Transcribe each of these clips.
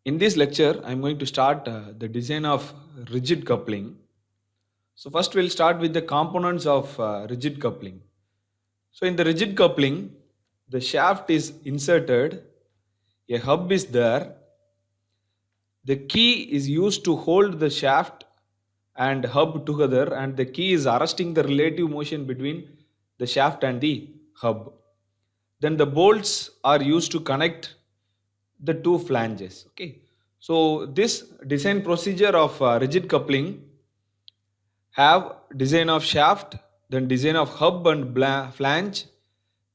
In this lecture, I'm going to start the design of rigid coupling. So first we'll start with the components of rigid coupling. So in the rigid coupling, the shaft is inserted, a hub is there, the key is used to hold the shaft and hub together, and the key is arresting the relative motion between the shaft and the hub. Then the bolts are used to connect the two flanges. Okay, so this design procedure of rigid coupling have design of shaft, then design of hub and flange,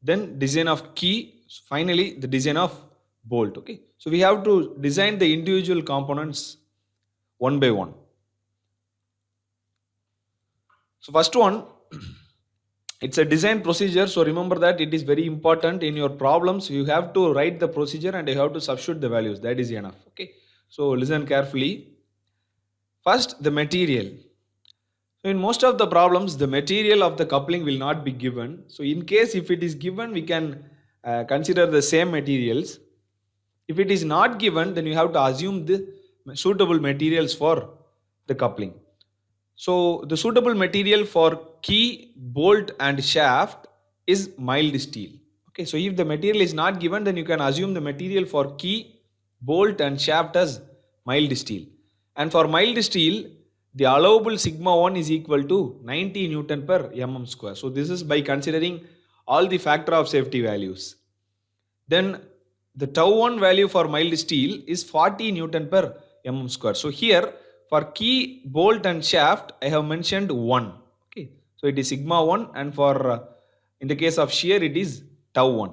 then design of key, finally the design of bolt. Okay, so we have to design the individual components one by one. So first one, it's a design procedure. So remember that it is very important in your problems. You have to write the procedure and you have to substitute the values. That is enough. Okay. So listen carefully. First, the material. So in most of the problems, the material of the coupling will not be given. So in case if it is given, we can consider the same materials. If it is not given, then you have to assume the suitable materials for the coupling. So the suitable material for key, bolt and shaft is mild steel. Okay, so if the material is not given, then you can assume the material for key, bolt and shaft as mild steel. And for mild steel, the allowable sigma 1 is equal to 90 Newton per mm square. So this is by considering all the factor of safety values. Then the tau 1 value for mild steel is 40 Newton per mm square. So here for key, bolt and shaft, I have mentioned 1. Okay, so it is sigma 1, and for in the case of shear, it is tau 1.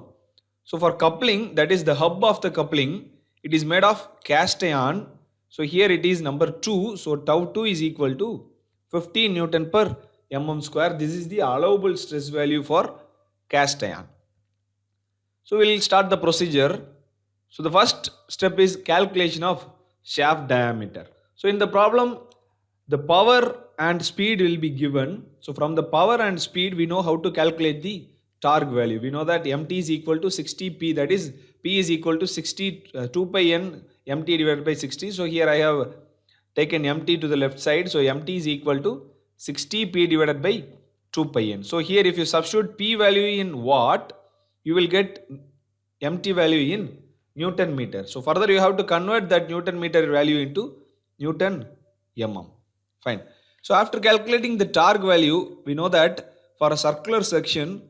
So for coupling, that is the hub of the coupling, it is made of cast iron. So here it is number 2. So tau 2 is equal to 15 Newton per mm square. This is the allowable stress value for cast iron. So we'll start the procedure. So the first step is calculation of shaft diameter. So in the problem, the power and speed will be given. So from the power and speed, we know how to calculate the torque value. We know that mt is equal to 60p, that is p is equal to 60 2 pi n mt divided by 60. So here I have taken mt to the left side. So mt is equal to 60p divided by 2 pi n. So here if you substitute p value in watt, you will get mt value in Newton meter. So further you have to convert that Newton meter value into Newton mm. Fine. So after calculating the torque value, we know that for a circular section,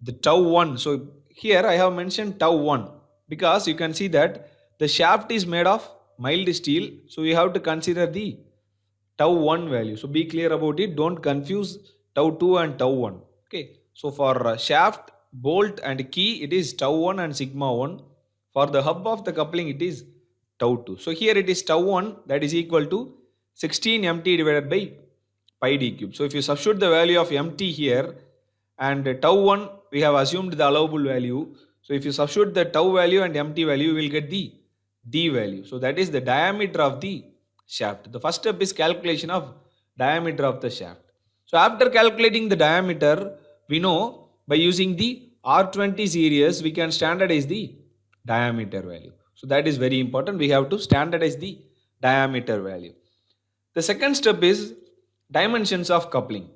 the tau 1. So here I have mentioned tau 1 because you can see that the shaft is made of mild steel. So we have to consider the tau 1 value. So be clear about it. Don't confuse tau 2 and tau 1. Okay. So for shaft, bolt and key, it is tau 1 and sigma 1. For the hub of the coupling, it is tau 2. So here it is tau 1, that is equal to 16 mt divided by pi d cube. So if you substitute the value of mt here and tau 1, we have assumed the allowable value. So if you substitute the tau value and mt value, you will get the d value. So that is the diameter of the shaft. The first step is calculation of diameter of the shaft. So after calculating the diameter, we know by using the R20 series, we can standardize the diameter value. So that is very important. We have to standardize the diameter value. The second step is dimensions of coupling.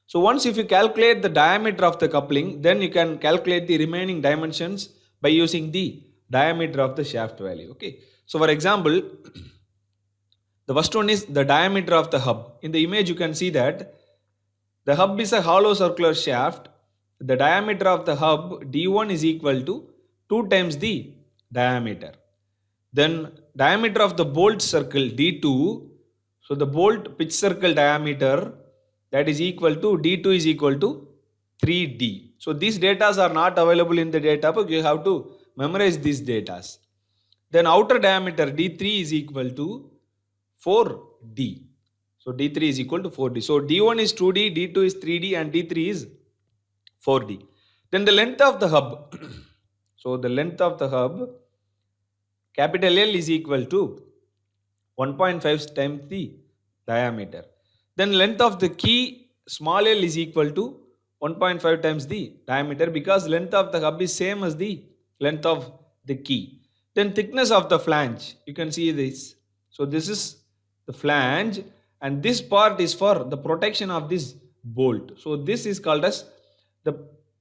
So once if you calculate the diameter of the coupling, then you can calculate the remaining dimensions by using the diameter of the shaft value. Okay. So for example, the first one is the diameter of the hub. In the image you can see that the hub is a hollow circular shaft. The diameter of the hub d1 is equal to 2 times the diameter. Then diameter of the bolt circle d2. So the bolt pitch circle diameter, that is equal to d2 is equal to 3d. So these datas are not available in the data book. You have to memorize these datas. Then outer diameter d3 is equal to 4d. So d3 is equal to 4d. So d1 is 2d, d2 is 3d and d3 is 4d. Then the length of the hub. So the length of the hub, capital L is equal to 1.5 times the diameter. Then length of the key, small l is equal to 1.5 times the diameter because length of the hub is same as the length of the key. Then thickness of the flange, you can see this. So this is the flange, and this part is for the protection of this bolt. So this is called as the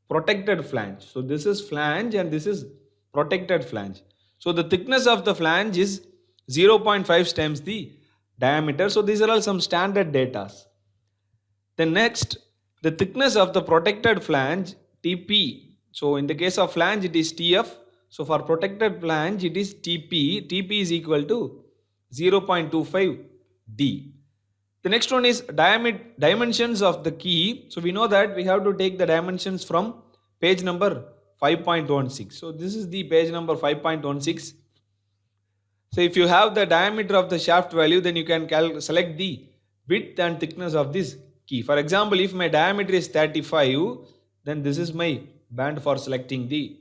protected flange. So this is flange and this is protected flange. So the thickness of the flange is 0.5 times the diameter. So these are all some standard data. Then next, the thickness of the protected flange, TP. So in the case of flange, it is TF. So for protected flange, it is TP. TP is equal to 0.25 D. The next one is dimensions of the key. So we know that we have to take the dimensions from page number 5.16. So this is the page number 5.16. So if you have the diameter of the shaft value, then you can select the width and thickness of this key. For example, if my diameter is 35, then this is my band for selecting the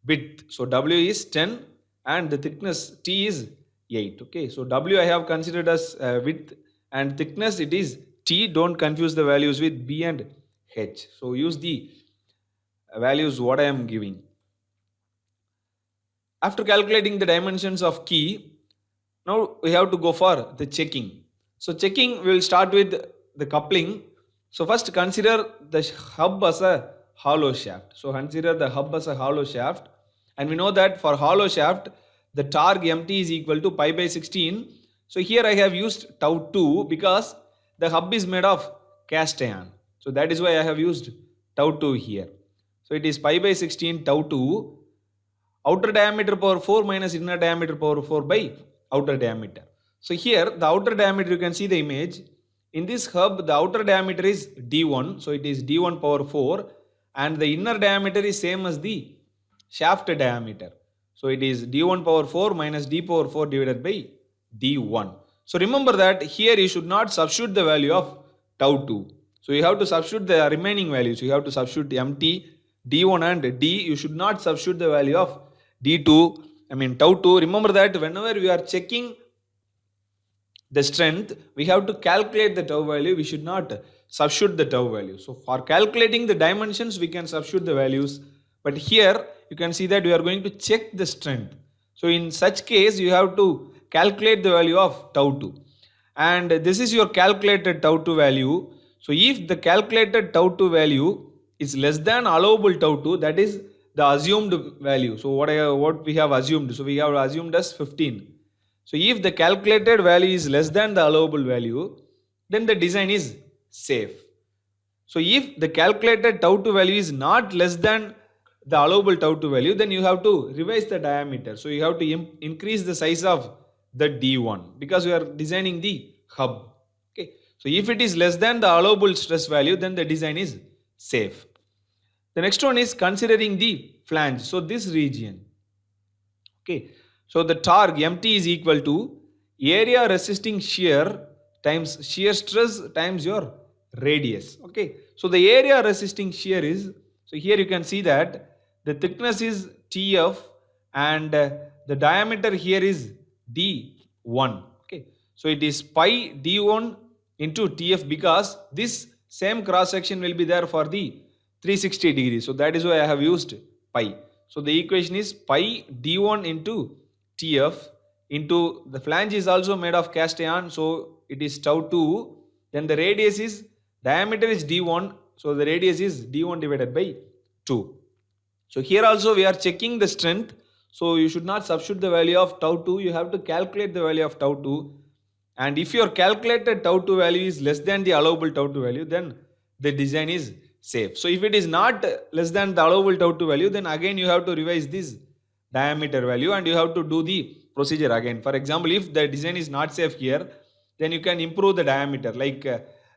width. So W is 10 and the thickness T is 8. Okay, so W I have considered as width and thickness it is T. Don't confuse the values with B and H. So use the values what I am giving. After calculating the dimensions of key, now we have to go for the checking. So checking, we will start with the coupling. So first consider the hub as a hollow shaft. So consider the hub as a hollow shaft, and we know that for hollow shaft the torque mt is equal to pi by 16. So here I have used tau 2 because the hub is made of cast iron. So that is why I have used tau 2 here. So it is pi by 16 tau 2, outer diameter power 4 minus inner diameter power 4 by outer diameter. So here the outer diameter, you can see the image. In this hub the outer diameter is d1, so it is d1 power 4, and the inner diameter is same as the shaft diameter. So it is d1 power 4 minus d power 4 divided by d1. So remember that here you should not substitute the value of tau 2. So you have to substitute the remaining values. You have to substitute mt, d1 and d. You should not substitute the value of d2, tau 2. Remember that whenever we are checking the strength, we have to calculate the tau value. We should not substitute the tau value. So for calculating the dimensions, we can substitute the values. But here you can see that we are going to check the strength. So in such case, you have to calculate the value of tau 2. And this is your calculated tau 2 value. So if the calculated tau 2 value is less than allowable tau 2, that is the assumed value. So what we have assumed? So we have assumed as 15. So if the calculated value is less than the allowable value, then the design is safe. So if the calculated tau 2 value is not less than the allowable tau 2 value, then you have to revise the diameter. So you have to increase the size of the D1 because we are designing the hub. Okay. So if it is less than the allowable stress value, then the design is safe. The next one is considering the flange. So this region. Okay. So the torque mt is equal to area resisting shear times shear stress times your radius. Okay. So the area resisting shear is, so here you can see that the thickness is TF and the diameter here is D1. Okay. So it is pi D1 into TF because this same cross section will be there for the 360 degrees. So that is why I have used pi. So the equation is pi D1 into TF into the flange is also made of cast iron. So it is tau 2. Then the radius is, diameter is D1. So the radius is D1 divided by 2. So here also we are checking the strength. So you should not substitute the value of tau 2. You have to calculate the value of tau 2. And if your calculated tau 2 value is less than the allowable tau 2 value, then the design is safe. So if it is not less than the allowable tau 2 value, then again you have to revise this diameter value and you have to do the procedure again. For example, if the design is not safe here, then you can improve the diameter. Like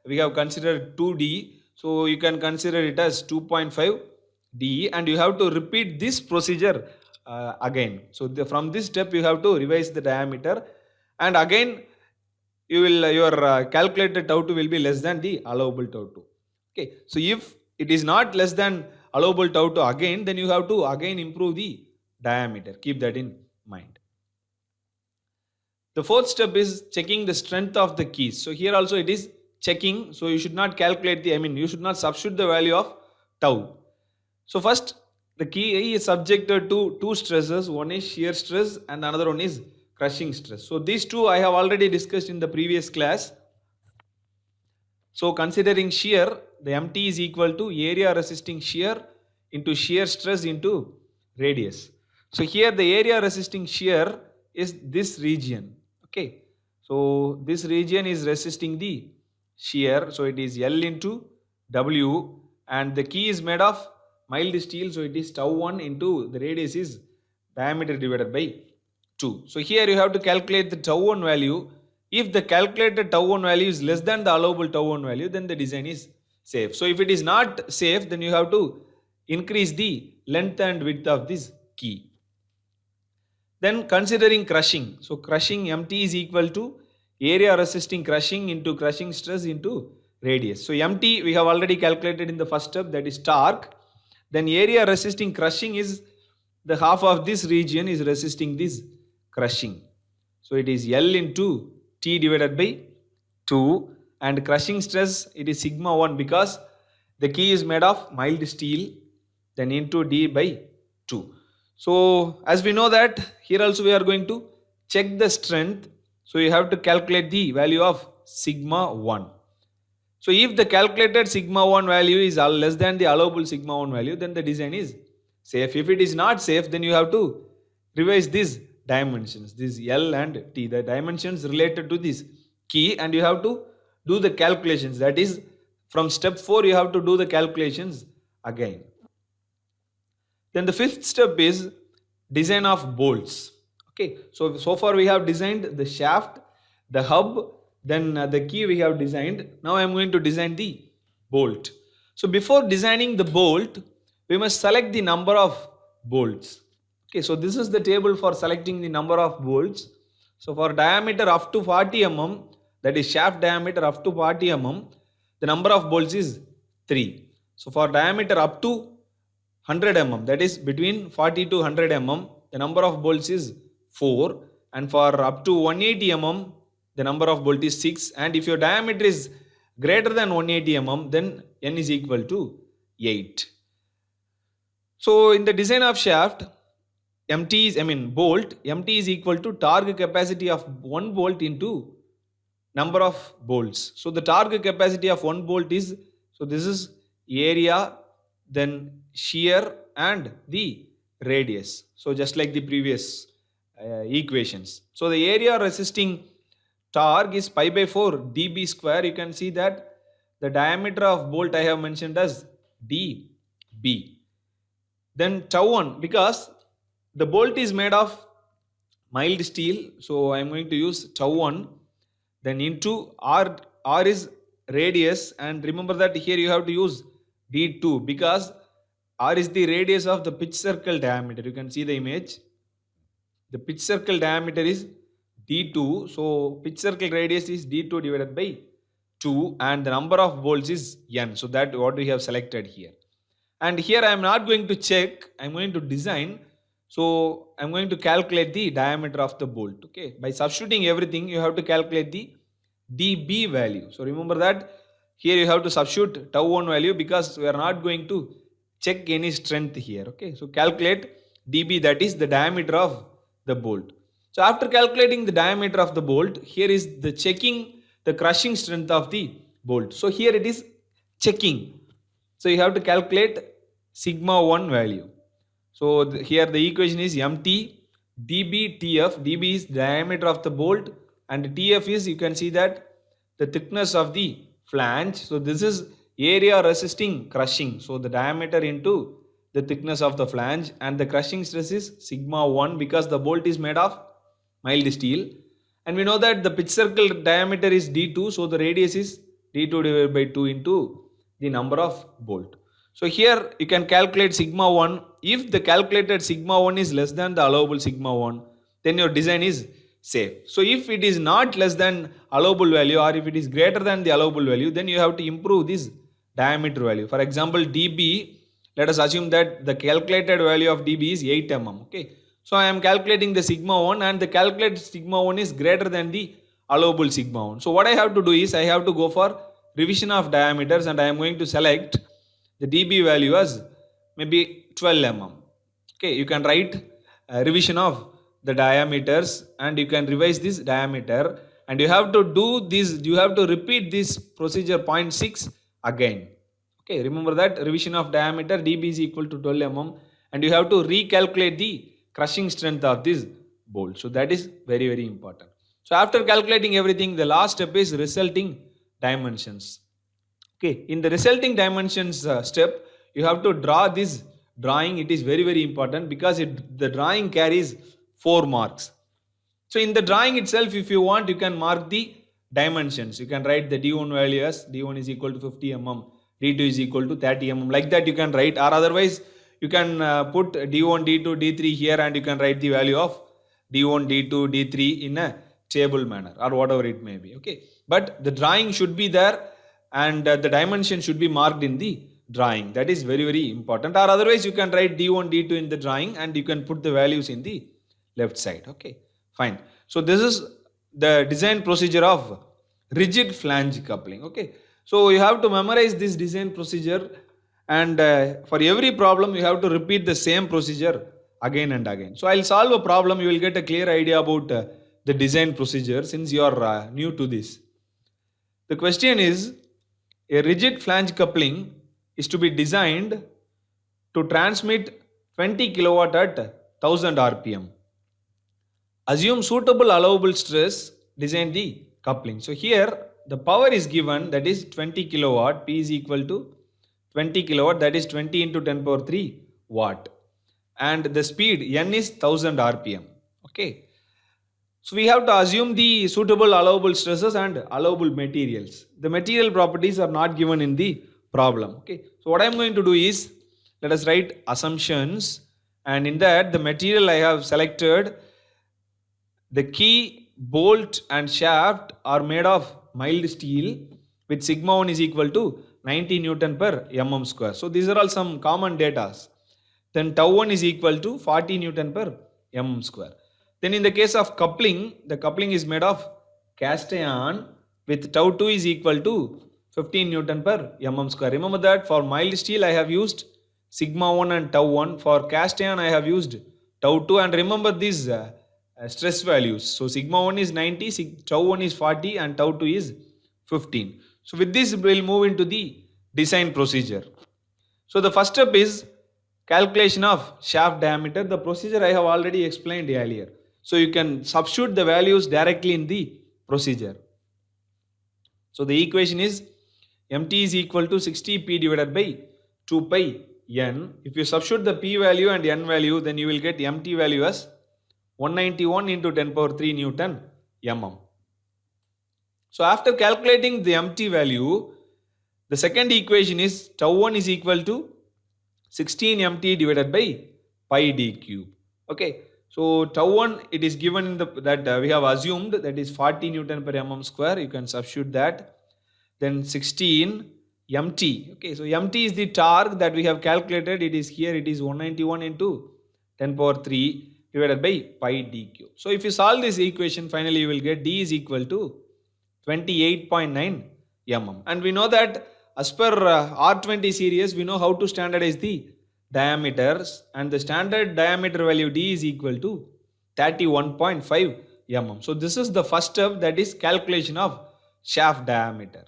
we have considered 2D. So you can consider it as 2.5 D and you have to repeat this procedure again. So from this step you have to revise the diameter and again you will your calculated tau 2 will be less than the allowable tau 2. Okay. So if it is not less than allowable tau 2 again, then you have to again improve the diameter. Keep that in mind. The fourth step is checking the strength of the keys. So here also it is checking. So you should not calculate the, you should not substitute the value of tau. So first the key is subjected to two stresses. One is shear stress and another one is crushing stress. So these two I have already discussed in the previous class. So considering shear, the MT is equal to area resisting shear into shear stress into radius. So here the area resisting shear is this region. Okay, so this region is resisting the shear, so it is L into W, and the key is made of mild steel, so it is tau 1 into the radius is diameter divided by 2. So here you have to calculate the tau 1 value. If the calculated tau 1 value is less than the allowable tau 1 value, then the design is safe. So if it is not safe, then you have to increase the length and width of this key. Then considering crushing, so crushing MT is equal to area resisting crushing into crushing stress into radius. So MT we have already calculated in the first step, that is torque. Then area resisting crushing is the half of this region is resisting this crushing. So it is L into T divided by 2, and crushing stress it is sigma 1 because the key is made of mild steel, then into D by 2. So as we know that here also we are going to check the strength. So you have to calculate the value of sigma 1. So if the calculated sigma 1 value is less than the allowable sigma 1 value, then the design is safe. If it is not safe, then you have to revise these dimensions, this L and T, the dimensions related to this key, and you have to do the calculations. That is, from step 4 you have to do the calculations again. Then the fifth step is design of bolts. Okay, so far we have designed the shaft, the hub, then the key we have designed. Now I am going to design the bolt. So before designing the bolt, we must select the number of bolts. Okay, so this is the table for selecting the number of bolts. So for diameter up to 40 mm, that is shaft diameter up to 40 mm, the number of bolts is 3. So for diameter up to 100 mm, that is between 40 to 100 mm, the number of bolts is 4, and for up to 180 mm, the number of bolts is 6, and if your diameter is greater than 180 mm, then n is equal to 8. So in the design of shaft, bolt, MT is equal to torque capacity of one bolt into number of bolts. So the torque capacity of one bolt is, so this is area, then shear and the radius. So just like the previous equations. So the area resisting torque is pi by 4 dB square. You can see that the diameter of bolt I have mentioned as dB. Then tau 1, because the bolt is made of mild steel, so I am going to use tau 1, then into R is radius, and remember that here you have to use D2 because R is the radius of the pitch circle diameter. You can see the image. The pitch circle diameter is D2, so pitch circle radius is D2 divided by 2, and the number of bolts is N. So that what we have selected here. And here I am not going to check, I am going to design. So I am going to calculate the diameter of the bolt. Okay, by substituting everything, you have to calculate the dB value. So remember that here you have to substitute tau 1 value because we are not going to check any strength here. Okay, so calculate dB, that is the diameter of the bolt. So after calculating the diameter of the bolt, here is the checking the crushing strength of the bolt. So here it is checking. So you have to calculate sigma 1 value. So here the equation is MT dB TF. dB is diameter of the bolt, and TF is, you can see that, the thickness of the flange. So this is area resisting crushing. So the diameter into the thickness of the flange, and the crushing stress is sigma 1 because the bolt is made of mild steel. And we know that the pitch circle diameter is D2, so the radius is D2 divided by 2 into the number of bolt. So here you can calculate sigma 1. If the calculated sigma 1 is less than the allowable sigma 1, then your design is safe. So if it is not less than allowable value, or if it is greater than the allowable value, then you have to improve this diameter value. For example, dB, let us assume that the calculated value of dB is 8 mm. Okay, so I am calculating the sigma 1, and the calculated sigma 1 is greater than the allowable sigma 1. So what I have to do is I have to go for revision of diameters, and I am going to select the dB value as maybe 12 mm. Okay, you can write revision of the diameters and you can revise this diameter, and you have to do this, you have to repeat this procedure 0.6 again. Okay, remember that revision of diameter db is equal to 12 mm, and you have to recalculate the crushing strength of this bolt. So that is very, very important. So after calculating everything, the last step is resulting dimensions. Okay, in the resulting dimensions step, you have to draw this drawing. It is very, very important because the drawing carries 4 marks. So in the drawing itself, if you want, you can mark the dimensions. You can write the d1 value as d1 is equal to 50 mm, d2 is equal to 30 mm, like that you can write, or otherwise you can put d1, d2, d3 here, and you can write the value of d1, d2, d3 in a table manner or whatever it may be. Okay, but the drawing should be there, and the dimension should be marked in the drawing. That is very, very important. Or otherwise you can write d1, d2 in the drawing, and you can put the values in the left side. Okay, fine. So this is the design procedure of rigid flange coupling. Okay, so you have to memorize this design procedure, and for every problem you have to repeat the same procedure again and again. So I'll solve a problem, you will get a clear idea about the design procedure since you are new to this. The question is, a rigid flange coupling is to be designed to transmit 20 kilowatt at 1000 rpm. Assume suitable allowable stress, design the coupling. So here the power is given, that is 20 kilowatt, P is equal to 20 kilowatt, that is 20 into 10 power 3 watt, and the speed n is 1000 rpm. Okay, so we have to assume the suitable allowable stresses and allowable materials. The material properties are not given in the problem. Okay, so what I am going to do is, let us write assumptions, and in that the material I have selected, the key, bolt and shaft are made of mild steel with sigma 1 is equal to 90 Newton per mm square. So these are all some common data. Then tau 1 is equal to 40 Newton per mm square. Then in the case of coupling, the coupling is made of cast iron with tau 2 is equal to 15 Newton per mm square. Remember that for mild steel I have used sigma 1 and tau 1. For cast iron I have used tau 2, and remember these stress values. So sigma 1 is 90, tau 1 is 40, and tau 2 is 15. So with this we will move into the design procedure. So the first step is calculation of shaft diameter. The procedure I have already explained earlier. So you can substitute the values directly in the procedure. So the equation is mt is equal to 60p divided by 2 pi n. If you substitute the p value and n value, then you will get mt value as 191 into 10 power 3 Newton mm. So after calculating the mt value, the second equation is tau 1 is equal to 16 mt divided by pi d cube. Okay, so tau 1 it is given in the that we have assumed, that is 40 Newton per mm square. You can substitute that. Then 16 mt. Okay, so mt is the torque that we have calculated. It is here, it is 191 into 10 power 3 divided by pi d cube. So if you solve this equation, finally you will get d is equal to 28.9 mm. And we know that as per R20 series, we know how to standardize the diameters, and the standard diameter value d is equal to 31.5 mm. So this is the first step, that is calculation of shaft diameter.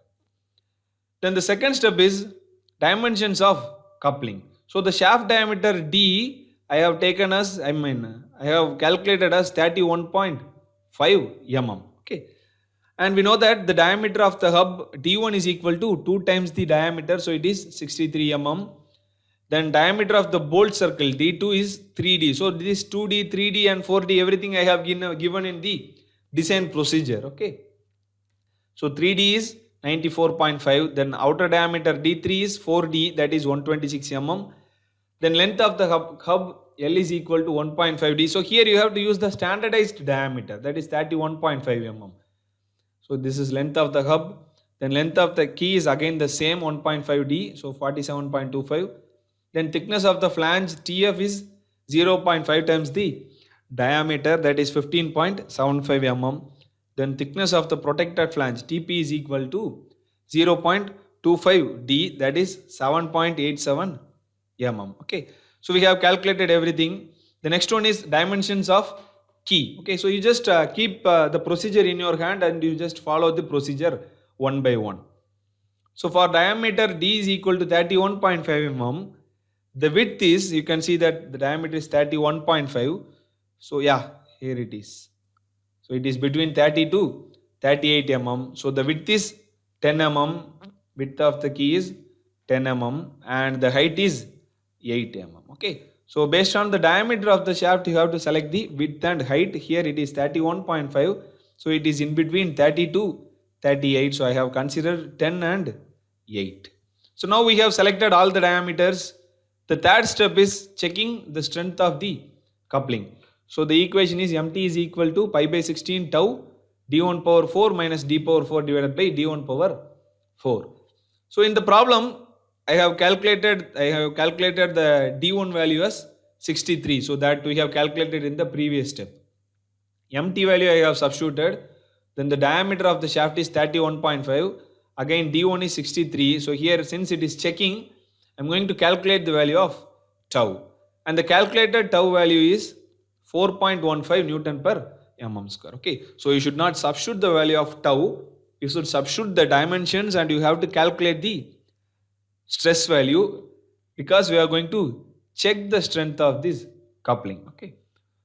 Then the second step is dimensions of coupling. So the shaft diameter d I have taken as, I have calculated as 31.5 mm. Okay, and we know that the diameter of the hub d1 is equal to 2 times the diameter, so it is 63 mm. Then diameter of the bolt circle d2 is 3d. So this 2d, 3d and 4d, everything I have given in the design procedure. Okay, so 3d is 94.5. Then outer diameter d3 is 4d, that is 126 mm. Then length of the hub L is equal to 1.5d. So here you have to use the standardized diameter, that is 31.5 mm. So this is length of the hub. Then length of the key is again the same, 1.5d, so 47.25. Then thickness of the flange TF is 0.5 times the diameter, that is 15.75 mm. Then thickness of the protected flange TP is equal to 0.25d, that is 7.87 mm. Okay, So we have calculated everything. The next one is dimensions of key. Okay, so you just keep the procedure in your hand and you just follow the procedure one by one. So for diameter D is equal to 31.5 mm. The width is, you can see that the diameter is 31.5. So yeah, here it is. So it is between 30 to 38 mm. So the width is 10 mm. Width of the key is 10 mm and the height is 8 mm. Okay. So based on the diameter of the shaft, you have to select the width and height. Here it is 31.5. So it is in between 30 to 38. So I have considered 10 and 8. So now we have selected all the diameters. The third step is checking the strength of the coupling. So the equation is mt is equal to pi by 16 tau d1 power 4 minus d power 4 divided by d1 power 4. So in the problem, I have calculated the d1 value as 63. So that we have calculated in the previous step. Mt value I have substituted. Then the diameter of the shaft is 31.5. Again d1 is 63. So here since it is checking, I am going to calculate the value of tau. And the calculated tau value is 4.15 Newton per mm square. Okay. So you should not substitute the value of tau. You should substitute the dimensions and you have to calculate the stress value because we are going to check the strength of this coupling. Okay.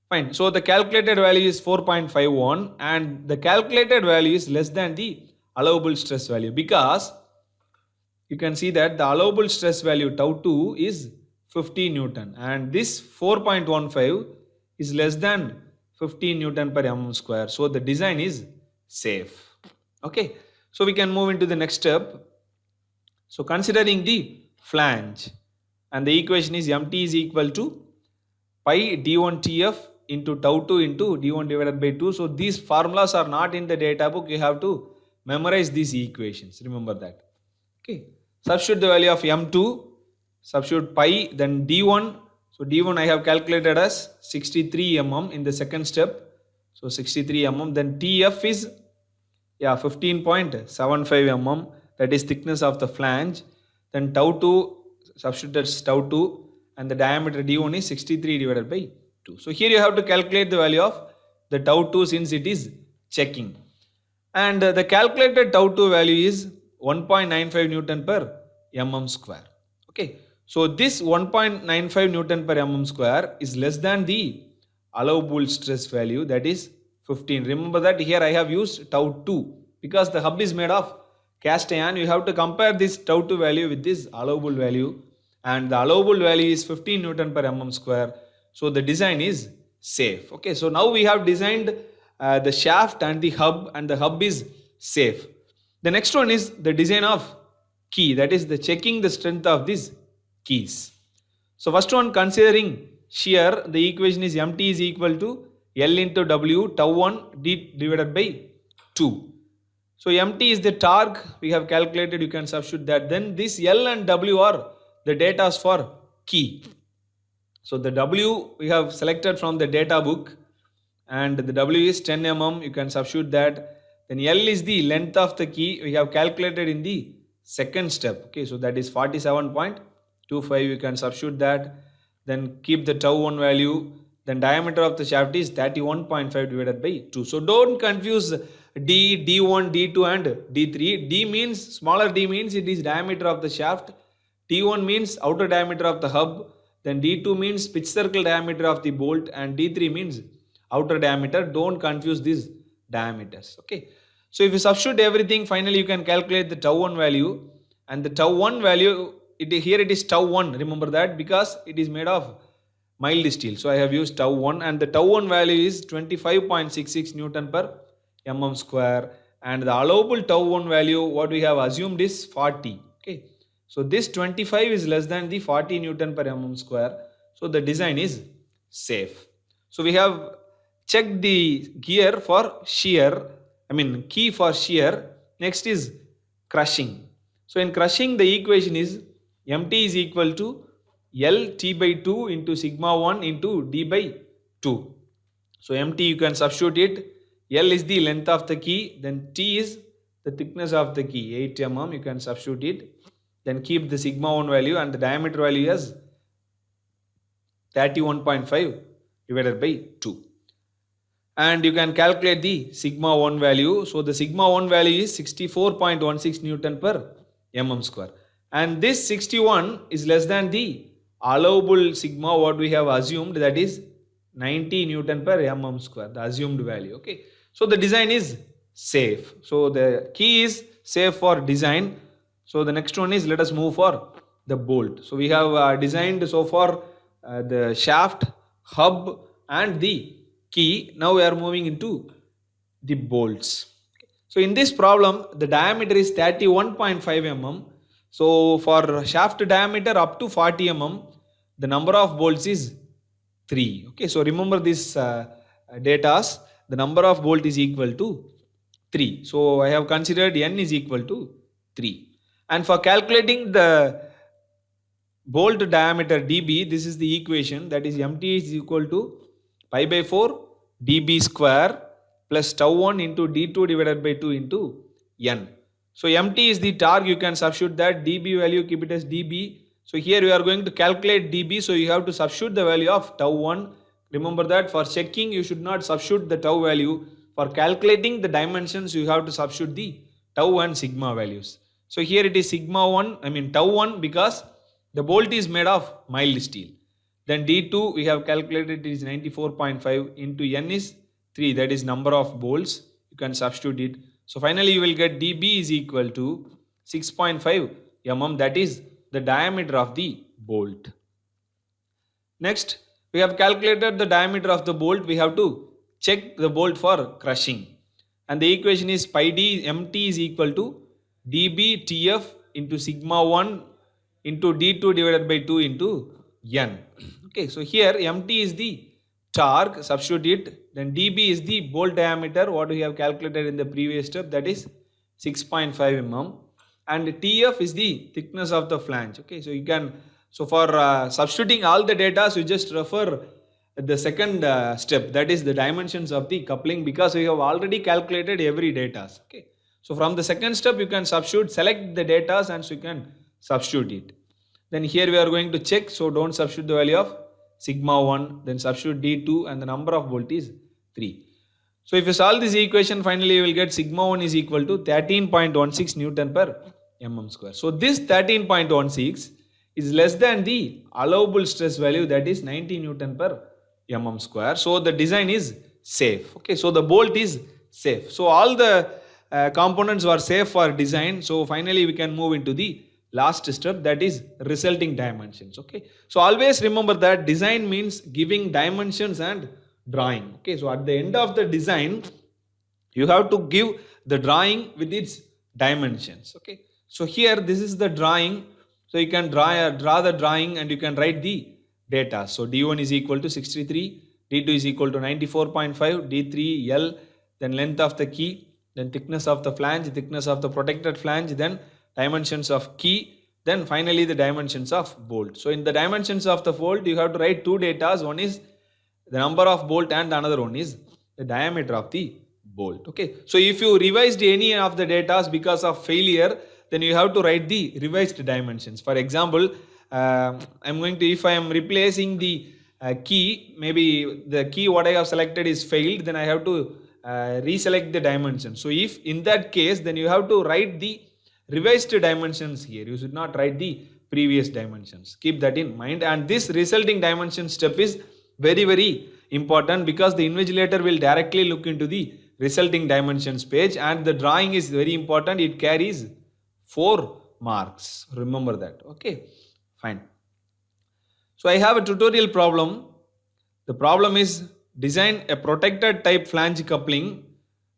Fine. So the calculated value is 4.51 and the calculated value is less than the allowable stress value because you can see that the allowable stress value tau 2 is 50 Newton and this 4.15 is less than 15 Newton per mm square. So the design is safe. Okay. So we can move into the next step. So considering the flange and the equation is mt is equal to pi d1 tf into tau 2 into d1 divided by 2. So these formulas are not in the data book. You have to memorize these equations. Remember that. Okay. Substitute the value of m2. Substitute pi then d1. So d1 I have calculated as 63 mm in the second step. So 63 mm. Then tf is 15.75 mm. That is thickness of the flange. Then tau 2 substitute as tau 2 and the diameter d1 is 63 divided by 2. So here you have to calculate the value of the tau 2 since it is checking. And the calculated tau 2 value is 1.95 Newton per mm square. Okay. So this 1.95 Newton per mm square is less than the allowable stress value, that is 15. Remember that here I have used tau 2 because the hub is made of cast iron. You have to compare this tau 2 value with this allowable value and the allowable value is 15 Newton per mm square. So the design is safe. Okay. So now we have designed the shaft and the hub is safe. The next one is the design of key, that is the checking the strength of these keys. So first one, considering shear, the equation is mt is equal to L into W tau 1 d divided by 2. So mt is the torque we have calculated, you can substitute that. Then this L and W are the data for key. So the W we have selected from the data book and the W is 10 mm, you can substitute that. Then L is the length of the key we have calculated in the second step. Okay, so that is 47.25, you can substitute that. Then keep the tau 1 value. Then diameter of the shaft is 31.5 divided by 2. So don't confuse D, D1, D2 and D3. D means, smaller d means it is diameter of the shaft. D1 means outer diameter of the hub. Then D2 means pitch circle diameter of the bolt and D3 means outer diameter. Don't confuse these diameters. Okay. So if you substitute everything, finally you can calculate the tau 1 value and the tau 1 value, here it is tau 1, remember that because it is made of mild steel. So I have used tau 1 and the tau 1 value is 25.66 Newton per mm square and the allowable tau 1 value what we have assumed is 40. Okay. So this 25 is less than the 40 Newton per mm square. So the design is safe. So we have checked the gear for shear, key for shear. Next is crushing. So in crushing the equation is mt is equal to L T by 2 into sigma 1 into D by 2. So mt you can substitute it. L is the length of the key. Then T is the thickness of the key, 8 mm, you can substitute it. Then keep the sigma 1 value and the diameter value as 31.5 divided by 2. And you can calculate the sigma 1 value. So the sigma 1 value is 64.16 Newton per mm square. And this 61 is less than the allowable sigma what we have assumed, that is 90 Newton per mm square, the assumed value. Okay. So the design is safe. So the key is safe for design. So the next one is, let us move for the bolt. So we have designed so far the shaft, hub and the key. Now we are moving into the bolts. So in this problem, the diameter is 31.5 mm. So for shaft diameter up to 40 mm, the number of bolts is 3. Okay, so remember this datas. The number of bolt is equal to 3. So I have considered n is equal to 3. And for calculating the bolt diameter dB, this is the equation, that is mt is equal to pi by 4 dB square plus tau 1 into d2 divided by 2 into n. So mt is the torque, you can substitute that. dB value, keep it as dB. So here we are going to calculate dB, so you have to substitute the value of tau 1. Remember that for checking you should not substitute the tau value. For calculating the dimensions you have to substitute the tau and sigma values. So here it is sigma 1, tau 1, because the bolt is made of mild steel. Then d2 we have calculated is 94.5 into n is 3, that is number of bolts. You can substitute it. So finally you will get dB is equal to 6.5 mm, that is the diameter of the bolt. Next, we have calculated the diameter of the bolt. We have to check the bolt for crushing. And the equation is pi d mt is equal to dB tf into sigma 1 into d2 divided by 2 into n. Okay, so here mt is the torque, substitute it. Then dB is the bolt diameter what we have calculated in the previous step, that is 6.5 mm. And tf is the thickness of the flange. Okay, so you can, so for substituting all the data, so you just refer the second step, that is the dimensions of the coupling, because we have already calculated every data. Okay, so from the second step you can substitute, select the data and so you can substitute it. Then here we are going to check, so don't substitute the value of sigma 1, then substitute d2 and the number of bolt is 3. So if you solve this equation, finally you will get sigma 1 is equal to 13.16 Newton per mm square. So this 13.16 is less than the allowable stress value, that is 90 Newton per mm square. So the design is safe. Okay, so the bolt is safe. So all the components were safe for design. So finally we can move into the last step, that is resulting dimensions. Okay, so always remember that design means giving dimensions and drawing. Okay, so at the end of the design you have to give the drawing with its dimensions. Okay, so here this is the drawing. So you can draw the drawing and you can write the data. So d1 is equal to 63, d2 is equal to 94.5, d3 L, then length of the key, then thickness of the flange, thickness of the protected flange, then dimensions of key, then finally the dimensions of bolt. So in the dimensions of the bolt you have to write two data. One is the number of bolt and another one is the diameter of the bolt. Okay, so if you revised any of the data because of failure, then you have to write the revised dimensions. For example, if I am replacing the key, maybe the key what I have selected is failed, then I have to reselect the dimension. So if in that case, then you have to write the revised dimensions here. You should not write the previous dimensions. Keep that in mind. And this resulting dimension step is very, very important, because the invigilator will directly look into the resulting dimensions page, and the drawing is very important. It carries 4 marks. Remember that. Okay, fine. So I have a tutorial problem. The problem is design a protected type flange coupling.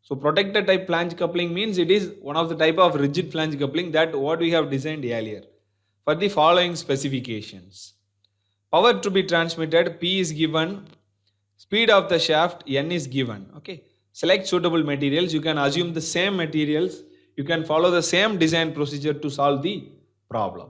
So protected type flange coupling means it is one of the type of rigid flange coupling that what we have designed earlier for the following specifications. Power to be transmitted, P is given, speed of the shaft, N is given. Okay, select suitable materials. You can assume the same materials. You can follow the same design procedure to solve the problem.